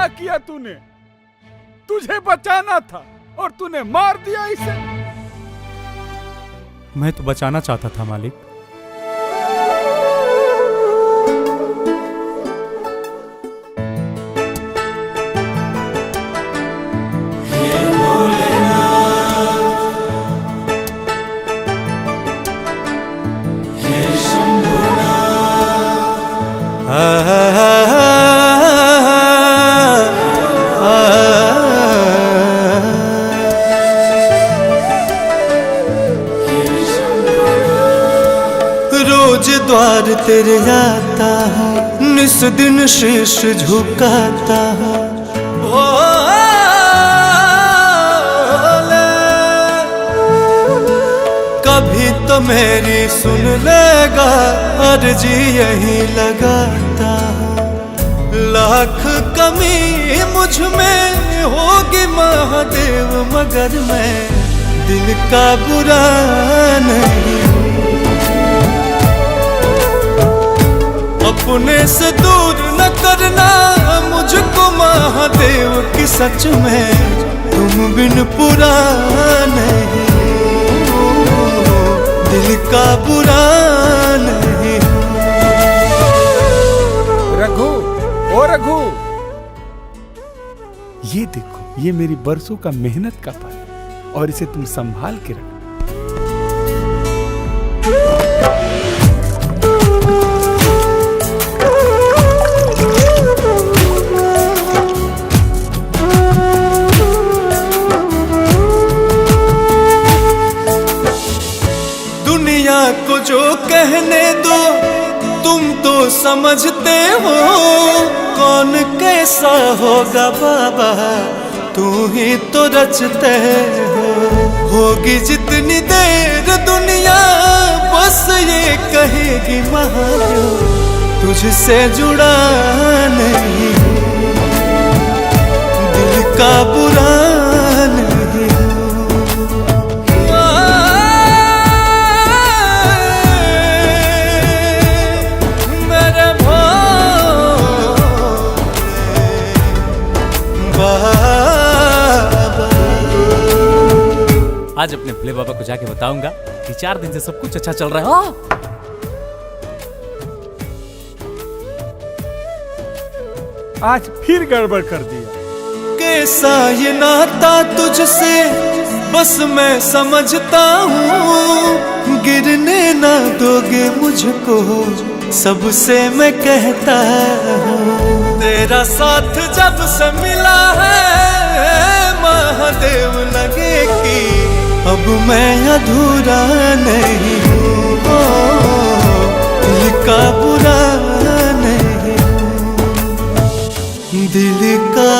क्या किया तूने? तुझे बचाना था और तूने मार दिया इसे। मैं तो बचाना चाहता था मालिक। रोज द्वार तेरे आता है, निस दिन शीश झुकाता है। कभी तो मेरी सुन लेगा, अर्जी यही लगाता है। लाख कमी मुझ में होगी महादेव, मगर मैं दिल का बुरा नहीं। अपने से दूर न करना मुझको महादेव की, सच में तुम बिन पूरा नहीं। दिल का बुरा नहीं। रघु, ओ रघु, ये देखो, ये मेरी बरसों का मेहनत का फल है और इसे तुम संभाल के रखो। दुनिया को जो कहने दो, तुम तो समझते हो। कौन कैसा होगा बाबा, तू ही तो रचते हो। होगी जितनी देर दुनिया, बस ये कहेगी महादेव, तुझसे जुड़ा नहीं। दिल का बुरा नहीं। आज अपने भोले बाबा को जाके बताऊंगा कि 4 दिन से सब कुछ अच्छा चल रहा है। आज फिर गड़बड़ कर दिया। कैसा ये नाता तुझसे, बस मैं समझता हूँ। गिरने ना दोगे मुझको, सबसे मैं कहता हूँ। तेरा साथ जब से मिला है महादेव, लगे कि अब मैं अधूरा नहीं हूँ। दिल का बुरा नहीं हूँ। दिल का